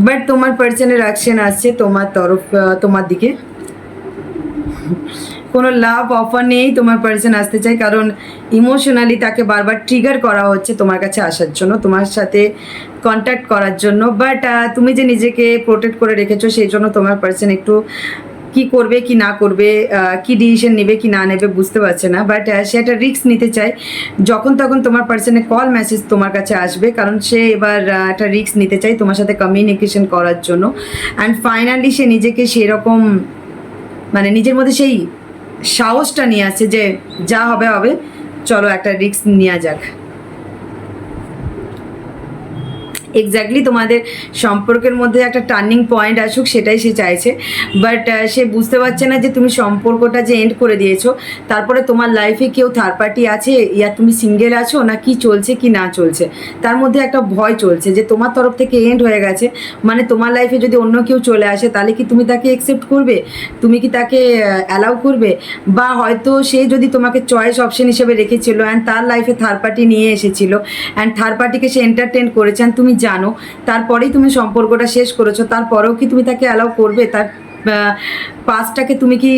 বাট তোমার পার্সনের অ্যাকশন আসছে তোমার তোমার দিকে। কোনো লাভ অফার নেই, তোমার পার্সন আসতে চাই, কারণ ইমোশনালি তাকে বারবার ট্রিগার করা হচ্ছে তোমার কাছে আসার জন্য, তোমার সাথে কন্ট্যাক্ট করার জন্য। বাট তুমি যে নিজেকে প্রোটেক্ট করে রেখেছো, সেই জন্য তোমার পার্সন একটু কি করবে কি না করবে, কি ডিসিশন নেবে কি না নেবে বুঝতে পারছে না। বাট সে একটা রিস্ক নিতে চায়, যখন তখন তোমার পার্সনের কল মেসেজ তোমার কাছে আসবে, কারণ সে এবার একটা রিস্ক নিতে চায় তোমার সাথে কমিউনিকেশন করার জন্য। অ্যান্ড ফাইনালি সে নিজেকে সেরকম মানে নিজের মধ্যে সেই সাহসটা নিয়ে আসছে যে যা হবে হবে, চলো একটা রিস্ক নেওয়া যাক। এক্স্যাক্টলি তোমাদের সম্পর্কের মধ্যে একটা টার্নিং পয়েন্ট আসুক, সেটাই সে চাইছে। বাট সে বুঝতে পারছে না যে তুমি সম্পর্কটা যে এন্ড করে দিয়েছো, তারপরে তোমার লাইফে কেউ থার্ড পার্টি আছে, ইয়া তুমি সিঙ্গেল আছো, না কি চলছে কি না চলছে, তার মধ্যে একটা ভয় চলছে যে তোমার তরফ থেকে এন্ড হয়ে গেছে, মানে তোমার লাইফে যদি অন্য কেউ চলে আসে তাহলে কি তুমি তাকে অ্যাকসেপ্ট করবে, তুমি কি তাকে অ্যালাউ করবে? বা হয়তো সে যদি তোমাকে চয়েস অপশন হিসেবে রেখেছিল অ্যান্ড তার লাইফে থার্ড পার্টি নিয়ে এসেছিল অ্যান্ড থার্ড পার্টিকে সে এন্টারটেন করেছে and তুমি জানো, তারপরেই তুমি সম্পর্কটা শেষ করেছো, তারপরেও কি তুমি তাকে অ্যালাউ করবে? তার পাস্টটাকে তুমি কি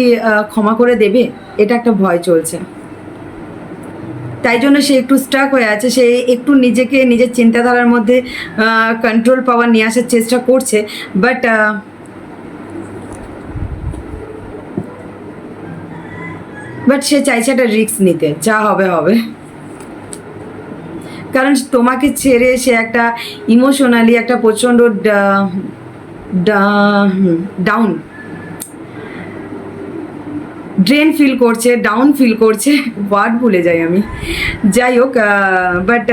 ক্ষমা করে দেবে? এটা একটা ভয় চলছে। তাই জন্য সে একটু স্টাক হয়ে আছে, সে একটু নিজেকে নিজের চিন্তাধারার মধ্যে কন্ট্রোল পাওয়ার নিয়ে আসার চেষ্টা করছে। বাট সে চাইছে একটা রিস্ক নিতে, যা হবে হবে। কারণ তোমাকে ছেড়ে সে একটা ইমোশনালি একটা প্রচণ্ড ডাউন ড্রেন ফিল করছে, ডাউন ফিল করছে, ওয়ার্ড ভুলে যাই আমি, যাই হোক। বাট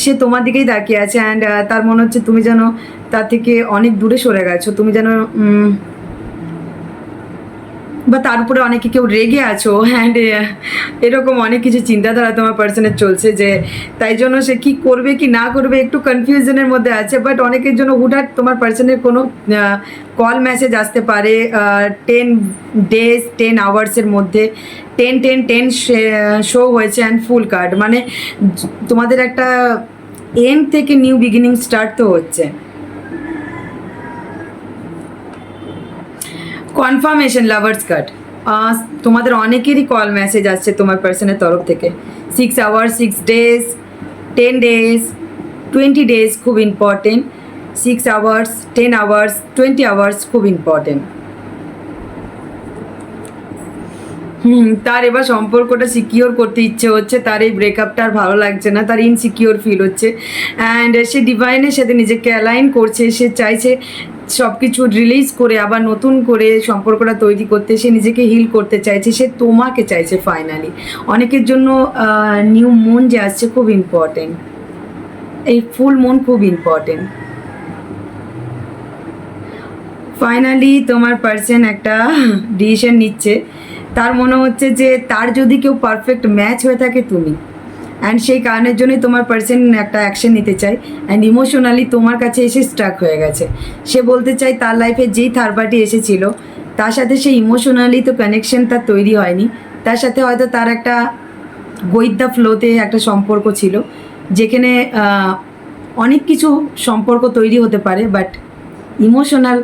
সে তোমার দিকেই তাকিয়ে আছে অ্যান্ড তার মনে হচ্ছে তুমি যেন তার থেকে অনেক দূরে সরে গেছো, তুমি যেন বা তার উপরে অনেকে কেউ রেগে আছো অ্যান্ড এরকম অনেক কিছু চিন্তাধারা তোমার পার্সনের চলছে, যে তাই জন্য সে কি করবে কি না করবে একটু কনফিউশনের মধ্যে আছে। বাট অনেকের জন্য হুটহাট তোমার পার্সনের কোনো কল মেসেজ আসতে পারে 10 days 10 আওয়ার্সের মধ্যে, 10 শো হয়েছে অ্যান্ড ফুল কার্ড, মানে তোমাদের একটা এন্ড থেকে নিউ বিগিনিং স্টার্ট তো হচ্ছে। কনফার্মেশন লাভার্স কার্ড, তোমাদের অনেকেরই কল মেসেজ আসছে তোমার পার্সনের তরফ থেকে। 6 আওয়ার্স 6 days 10 days 20 days খুব ইম্পর্টেন্ট, 6 আওয়ার্স 10 আওয়ার্স 20 আওয়ার্স খুব ইম্পর্টেন্ট। তার এবার সম্পর্কটা সিকিওর করতে ইচ্ছে হচ্ছে, তার এই ব্রেকআপটা আর ভালো লাগছে না, তার ইনসিকিওর ফিল হচ্ছে অ্যান্ড সে ডিভাইনের সাথে নিজেকে অ্যালাইন করছে, সে চাইছে সব কিছু রিলিজ করে আবার নতুন করে সম্পর্কটা তৈরি করতে, সে নিজেকে হিল করতে চাইছে, সে তোমাকে চাইছে ফাইনালি। অনেকের জন্য নিউ মুন যে আসছে খুব ইম্পর্টেন্ট, এই ফুল মুন খুব ইম্পর্টেন্ট। ফাইনালি তোমার পার্সন একটা ডিসিশন নিচ্ছে, তার মনে হচ্ছে যে তার যদি কেউ পারফেক্ট ম্যাচ হয়ে থাকে তুমি, অ্যান্ড সেই কারণের জন্যই তোমার পার্সন একটা অ্যাকশন নিতে চায় অ্যান্ড ইমোশনালি তোমার কাছে এসে স্টাক হয়ে গেছে। সে বলতে চায় তার লাইফে যেই থার্ড পার্টি এসেছিলো তার সাথে সেই ইমোশনালি তো কানেকশন তার তৈরি হয়নি, তার সাথে হয়তো তার একটা গোয়িং দ্য ফ্লোতে একটা সম্পর্ক ছিল, যেখানে অনেক কিছু সম্পর্ক তৈরি হতে পারে, বাট ইমোশনাল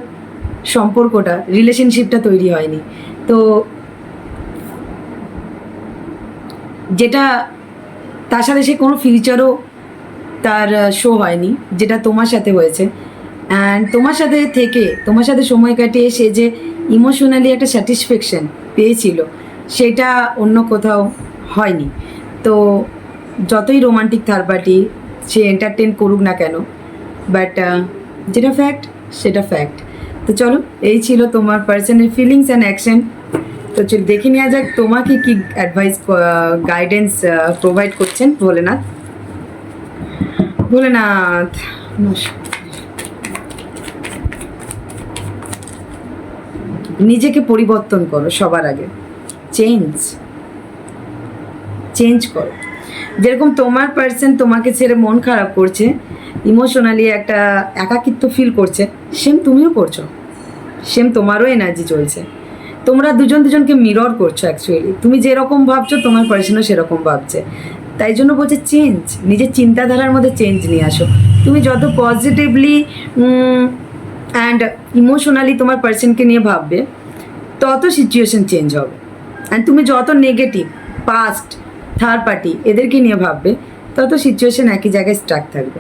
সম্পর্কটা রিলেশনশিপটা তৈরি হয়নি। তো যেটা তার সাথে সে কোনো ফিউচারও তার শো হয়নি, যেটা তোমার সাথে হয়েছে অ্যান্ড তোমার সাথে থেকে তোমার সাথে সময় কাটিয়ে সে যে ইমোশনালি একটা স্যাটিসফ্যাকশন পেয়েছিল সেটা অন্য কোথাও হয়নি। তো যতই রোমান্টিক থার্ড পার্টি সে এন্টারটেন করুক না কেন, বাট যেটা ফ্যাক্ট সেটা ফ্যাক্ট। তো চলো, এই ছিল তোমার পার্সনের ফিলিংস অ্যান্ড অ্যাকশন। তো চল দেখে নেওয়া যাক তোমাকে কি অ্যাডভাইস গাইডেন্স প্রোভাইড করছেন ভোলেনাথ। ভোলেনাথ নিজেকে পরিবর্তন করো, সবার আগে চেঞ্জ করো। যেরকম তোমার পার্সন তোমাকে ছেড়ে মন খারাপ করছে, ইমোশনালি একটা একাকিত্ব ফিল করছে, সেম তুমিও করছো, সেম তোমারও এনার্জি চলছে, তোমরা দুজন দুজনকে মিরর করছো অ্যাকচুয়ালি। তুমি যেরকম ভাবছো তোমার পার্সনও সেরকম ভাবছে, তাই জন্য বলছে চেঞ্জ, নিজের চিন্তাধারার মধ্যে চেঞ্জ নিয়ে আসো। তুমি যত পজিটিভলি অ্যান্ড ইমোশনালি তোমার পার্সনকে নিয়ে ভাববে তত সিচুয়েশন চেঞ্জ হবে, অ্যান্ড তুমি যত নেগেটিভ পাস্ট থার্ড পার্টি এদেরকে নিয়ে ভাববে তত সিচুয়েশন একই জায়গায় স্টাক থাকবে।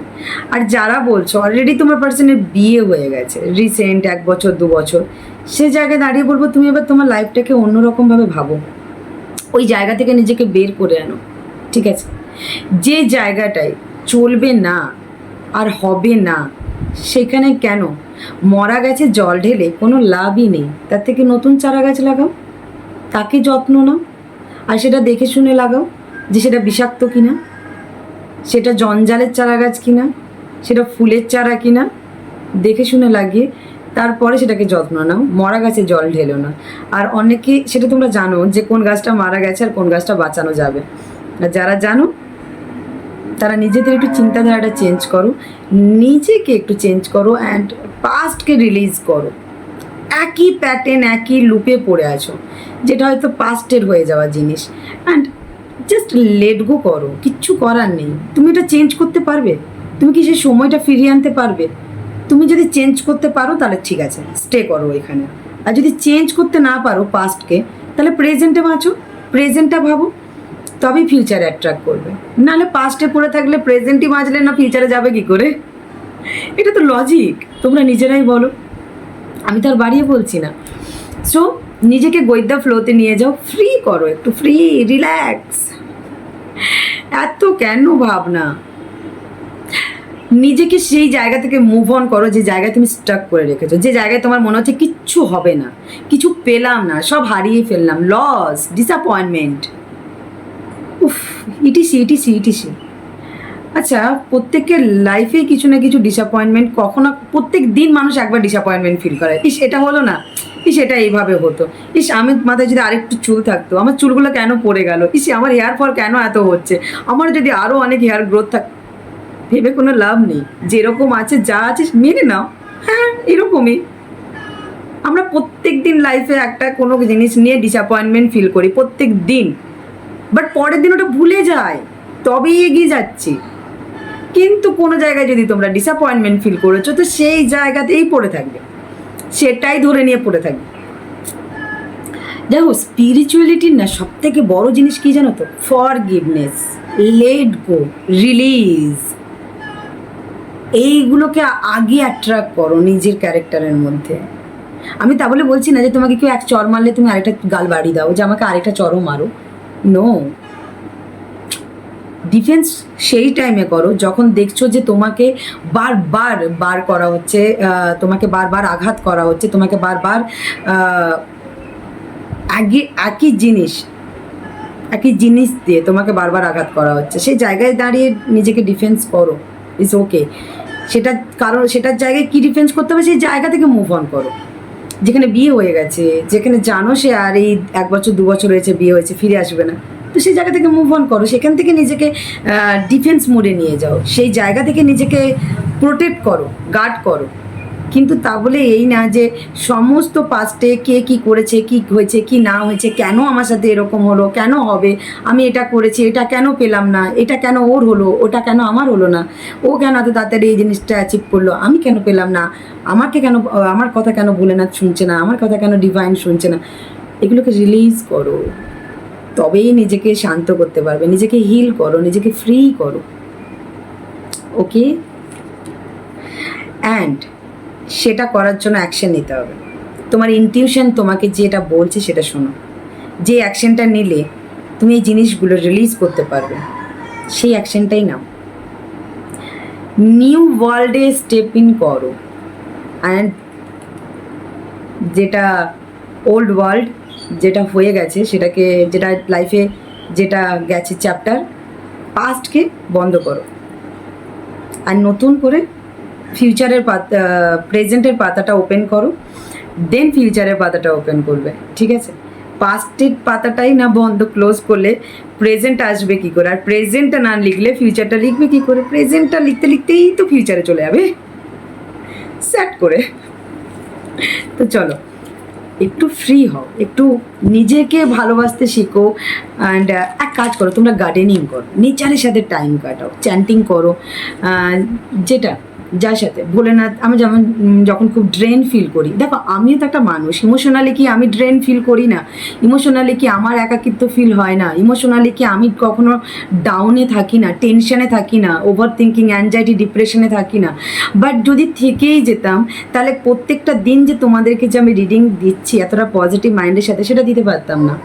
আর যারা বলছো অলরেডি তোমার পার্সনের বিয়ে হয়ে গেছে রিসেন্ট 1 বছর 2 বছর, সে জায়গায় দাঁড়িয়ে বলবো তুমি এবার তোমার লাইফটাকে অন্যরকমভাবে ভাবো, ওই জায়গা থেকে নিজেকে বের করে আনো, ঠিক আছে? যে জায়গাটায় চলবে না আর হবে না সেখানে কেন মরা গাছে জল ঢেলে কোনো লাভই নেই, তার থেকে নতুন চারা গাছ লাগাও, তাকে যত্ন নাও, আর সেটা দেখে শুনে লাগাও যে সেটা বিষাক্ত কিনা, সেটা জঞ্জালের চারা গাছ কিনা, সেটা ফুলের চারা কিনা দেখে শুনে লাগিয়ে তারপরে সেটাকে যত্ন নাও, মরা গাছে জল ঢেলো না। আর অনেকে সেটা তোমরা জানো যে কোন গাছটা মারা গেছে আর কোন গাছটা বাঁচানো যাবে। আর যারা জানো তারা নিজেদের একটু চিন্তাধারাটা চেঞ্জ করো, নিজেকে একটু চেঞ্জ করো অ্যান্ড পাস্টকে রিলিজ করো। একই প্যাটার্ন একই লুপে পড়ে আছো, যেটা হয়তো পাস্টের হয়ে যাওয়া জিনিস, অ্যান্ড জাস্ট লেট গো করো। কিচ্ছু করার নেই। তুমি এটা চেঞ্জ করতে পারবে? তুমি কি সেই সময়টা ফিরিয়ে আনতে পারবে? তুমি যদি চেঞ্জ করতে পারো তাহলে ঠিক আছে, স্টে করো এখানে। আর যদি চেঞ্জ করতে না পারো পাস্টকে, তাহলে প্রেজেন্টে বাঁচো, প্রেজেন্টটা ভাবো, তবেই ফিউচারে অ্যাট্রাক্ট করবে। নাহলে পাস্টে পড়ে থাকলে প্রেজেন্টই বাঁচলে না ফিউচারে যাবে কি করে? এটা তো লজিক, তোমরা নিজেরাই বলো, আমি তো আর বাড়িয়ে বলছি না। সো নিজেকে গৈদ্যা ফ্লোতে নিয়ে যাও, ফ্রি করো, একটু ফ্রি, রিল্যাক্স। এত কেন ভাবনা? নিজেকে সেই জায়গা থেকে মুভ অন করো যে জায়গায় তুমি স্টাক করে রেখেছো, যে জায়গায় তোমার মনে হচ্ছে কিচ্ছু হবে না, কিছু পেলাম না, সব হারিয়ে ফেললাম, লস, ডিসঅ্যাপয়েন্টমেন্ট, উফ, ইটিসি ইটিসি ইটিসি। আচ্ছা, প্রত্যেকের লাইফে কিছু না কিছু ডিসঅ্যাপয়েন্টমেন্ট কখনো, প্রত্যেক দিন মানুষ একবার ডিসঅ্যাপয়েন্টমেন্ট ফিল করে। ইস এটা হলো না, ইস এটা এইভাবে হতো, ইস আমি মাথায় যদি আরেকটু চুল থাকতো, আমার চুলগুলো কেন পড়ে গেল, ইস আমার হেয়ার ফল কেন এত হচ্ছে, আমার যদি আরও অনেক হেয়ার গ্রোথ থাক। ভেবে কোনো লাভ নেই, যেরকম আছে যা আছে মেনে নাও। হ্যাঁ, এরকমই আমরা প্রত্যেক দিন লাইফে একটা কোনো জিনিস নিয়ে ডিসঅ্যাপয়েন্টমেন্ট ফিল করি প্রত্যেক দিন, বাট পরের দিন ওটা ভুলে যায়, তবেই এগিয়ে যাচ্ছি। কিন্তু কোনো জায়গায় যদি তোমরা ডিসঅ্যাপয়েন্টমেন্ট ফিল করেছো, তো সেই জায়গাতেই পড়ে থাকবে, সেটাই ধরে নিয়ে পড়ে থাকবে। দেখো, স্পিরিচুয়ালিটির না সব থেকে বড় জিনিস কি জানো তো? Forgiveness, let go, release. এইগুলোকে আগে অ্যাট্রাক্ট করো নিজের ক্যারেক্টারের মধ্যে। আমি তা বলে বলছি না যে তোমাকে কেউ এক চর মারলে তুমি আরেকটা গাল বাড়ি দাও, যে আমাকে আরেকটা চরও মারো। নো, ডিফেন্স সেই টাইমে করো যখন দেখছো যে তোমাকে বারবার বার করা হচ্ছে, তোমাকে বারবার আঘাত করা হচ্ছে, তোমাকে বারবার একই জিনিস দিয়ে তোমাকে বারবার আঘাত করা হচ্ছে। সেই জায়গায় দাঁড়িয়ে নিজেকে ডিফেন্স করো, ইটস ওকে। সেটা কারণ সেটার জায়গায় কী ডিফেন্স করতে হবে, সেই জায়গা থেকে মুভ অন করো। যেখানে বিয়ে হয়ে গেছে, যেখানে জানো সে আর এই 1 বছর 2 বছর হয়েছে বিয়ে হয়েছে, ফিরে আসবে না, তো সেই জায়গা থেকে মুভ অন করো। সেখান থেকে নিজেকে ডিফেন্স মোডে নিয়ে যাও, সেই জায়গা থেকে নিজেকে প্রোটেক্ট করো, গার্ড করো। কিন্তু তা বলে এই না যে সমস্ত পাস্টে কে কী করেছে, কী হয়েছে, কি না হয়েছে, কেন আমার সাথে এরকম হলো, কেন হবে, আমি এটা করেছি, এটা কেন পেলাম না, এটা কেন ওর হলো, ওটা কেন আমার হলো না, ও কেন এত তাড়াতাড়ি এই জিনিসটা অ্যাচিভ করলো, আমি কেন পেলাম না, আমাকে কেন, আমার কথা কেন ভোলেনাথ শুনছে না, আমার কথা কেন ডিভাইন শুনছে না। এগুলোকে রিলিজ করো, তবেই নিজেকে শান্ত করতে পারবে, নিজেকে হিল করো, নিজেকে ফ্রি করো। ওকে, অ্যান্ড সেটা করার জন্য অ্যাকশন নিতে হবে। তোমার ইনটিউশন তোমাকে যেটা বলছে সেটা শোনো। যে অ্যাকশনটা নিলে তুমি এই জিনিসগুলো রিলিজ করতে পারবে, সেই অ্যাকশনটাই নাও। নিউ ওয়ার্ল্ডে স্টেপ ইন করো, অ্যান্ড যেটা ওল্ড ওয়ার্ল্ড, যেটা হয়ে গেছে সেটাকে, যেটা লাইফে যেটা গেছে চ্যাপ্টার, পাস্টকে বন্ধ করো, আর নতুন করে ফিউচারের পাতা, প্রেজেন্টের পাতাটা ওপেন করো, দেন ফিউচারের পাতাটা ওপেন করবে। ঠিক আছে? পাস্টের পাতাটাই না বন্ধ, ক্লোজ করলে প্রেজেন্ট আসবে কী করে? আর প্রেজেন্টটা না লিখলে ফিউচারটা লিখবে কী করে? প্রেজেন্টটা লিখতে লিখতেই তো ফিউচারে চলে যাবে সেট করে। তো চলো, একটু ফ্রি হও, একটু নিজেকে ভালোবাসতে শিখো। অ্যান্ড এক কাজ করো, তোমরা গার্ডেনিং করো, নেচারের সাথে টাইম কাটাও, চ্যান্টিং করো, যেটা যার সাথে ভোলেনাথ। আমি যেমন যখন খুব ড্রেন ফিল করি, দেখো আমিও তো একটা মানুষ, ইমোশনালি কি আমি ড্রেন ফিল করি না? ইমোশনালি কি আমার একাকিত্ব ফিল হয় না? ইমোশনালি কি আমি কখনো ডাউনে থাকি না, টেনশনে থাকি না, ওভার থিঙ্কিং, অ্যাংজাইটি, ডিপ্রেশনে থাকি না? বাট যদি থেকেই যেতাম, তাহলে প্রত্যেকটা দিন যে তোমাদেরকে যে আমি রিডিং দিচ্ছি এতটা পজিটিভ মাইন্ডের সাথে, সেটা দিতে পারতাম না।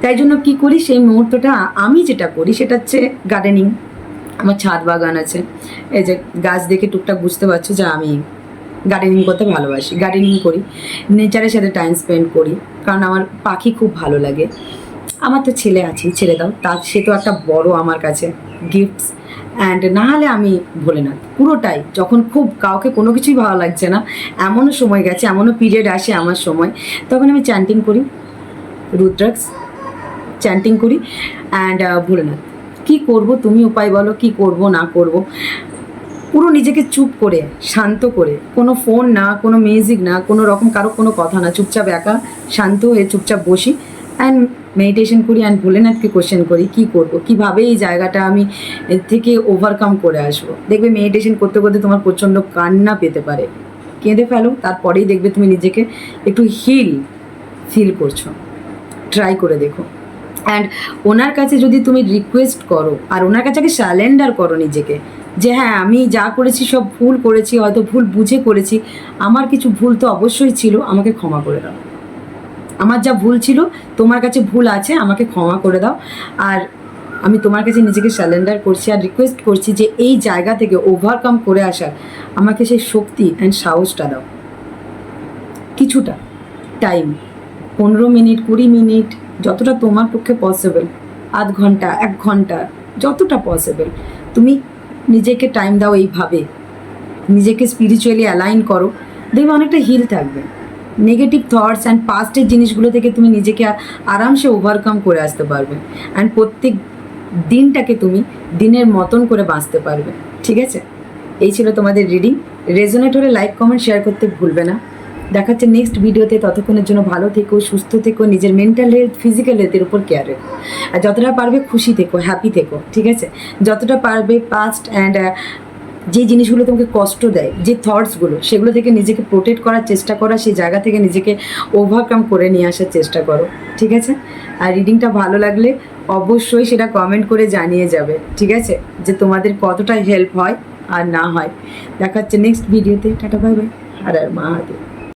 তাই জন্য কী করি, সেই মুহূর্তটা আমি যেটা করি সেটা হচ্ছে গার্ডেনিং। আমার ছাদ বাগান আছে, এই যে গাছ দেখে টুকটাক বুঝতে পারছো যে আমি গার্ডেনিং করতে ভালোবাসি, গার্ডেনিং করি, নেচারের সাথে টাইম স্পেন্ড করি, কারণ আমার পাখি খুব ভালো লাগে। আমার তো ছেলে আছে, ছেড়ে দাও, তার সে তো একটা বড় আমার কাছে গিফটস। অ্যান্ড না হলে আমি ভোলেনাথ। পুরোটাই যখন খুব কাউকে কোনো কিছুই ভালো লাগছে না, এমনও সময় গেছে, এমনও পিরিয়ড আসে আমার সময়, তখন আমি চ্যান্টিং করি, রুদ্রাক্স চ্যান্টিং করি অ্যান্ড ভোলেনাথ। কী করব তুমি উপায় বলো, কি করব না করব। পুরো নিজেকে চুপ করে, শান্ত করে, কোনো ফোন না, কোনো মিউজিক না, কোনো রকম কারো কোনো কথা না, চুপচাপ একা শান্ত হয়ে চুপচাপ বসি অ্যান্ড মেডিটেশন করি অ্যান্ড ভোলেনাথকে কোশ্চেন করি কী করব, কীভাবে এই জায়গাটা আমি এর থেকে ওভারকাম করে আসবো। দেখবে মেডিটেশন করতে করতে তোমার প্রচণ্ড কান্না পেতে পারে, কেঁদে ফেলো, তারপরেই দেখবে তুমি নিজেকে একটু হিল ফিল করছো। ট্রাই করে দেখো। অ্যান্ড ওনার কাছে যদি তুমি রিকোয়েস্ট করো আর ওনার কাছে আগে স্যালেন্ডার করো নিজেকে, যে হ্যাঁ আমি যা করেছি সব ভুল করেছি, হয়তো ভুল বুঝে করেছি, আমার কিছু ভুল তো অবশ্যই ছিল, আমাকে ক্ষমা করে দাও। আমার যা ভুল ছিল তোমার কাছে ভুল আছে, আমাকে ক্ষমা করে দাও। আর আমি তোমার কাছে নিজেকে স্যালেন্ডার করছি আর রিকোয়েস্ট করছি যে এই জায়গা থেকে ওভারকাম করে আসার আমাকে সেই শক্তি অ্যান্ড সাহসটা দাও। কিছুটা টাইম, 15 মিনিট, 20 মিনিট, যতটা তোমার পক্ষে পসিবল, আধ ঘন্টা, 1 ঘন্টা, যতটা পসিবল তুমি নিজেকে টাইম দাও। এইভাবে নিজেকে স্পিরিচুয়ালি অ্যালাইন করো, দেখবে অনেকটা হিল থাকবে। নেগেটিভ থটস অ্যান্ড পাস্টের জিনিসগুলো থেকে তুমি নিজেকে আরামসে ওভারকাম করে আসতে পারবে অ্যান্ড প্রত্যেক দিনটাকে তুমি দিনের মতন করে বাঁচতে পারবে। ঠিক আছে, এই ছিল তোমাদের রিডিং। রেজোনেট হলে লাইক, কমেন্ট, শেয়ার করতে ভুলবে না। দেখাচ্ছে নেক্সট ভিডিওতে। ততক্ষণের জন্য ভালো থেকো, সুস্থ থেকো, নিজের মেন্টাল হেলথ, ফিজিক্যাল হেলথের উপর কেয়ার রেখো। আর যতটা পারবে খুশি থেকো, হ্যাপি থেকো। ঠিক আছে, যতটা পারবে পাস্ট অ্যান্ড যে জিনিসগুলো তোমাকে কষ্ট দেয়, যে থটসগুলো, সেগুলো থেকে নিজেকে প্রোটেক্ট করার চেষ্টা করা, সেই জায়গা থেকে নিজেকে ওভারকাম করে নিয়ে আসার চেষ্টা করো। ঠিক আছে, আর রিডিংটা ভালো লাগলে অবশ্যই সেটা কমেন্ট করে জানিয়ে যাবে। ঠিক আছে, যে তোমাদের কতটা হেল্প হয় আর না হয়। দেখাচ্ছে নেক্সট ভিডিওতে। টাটা, বাই বাই, আর মহাদেব।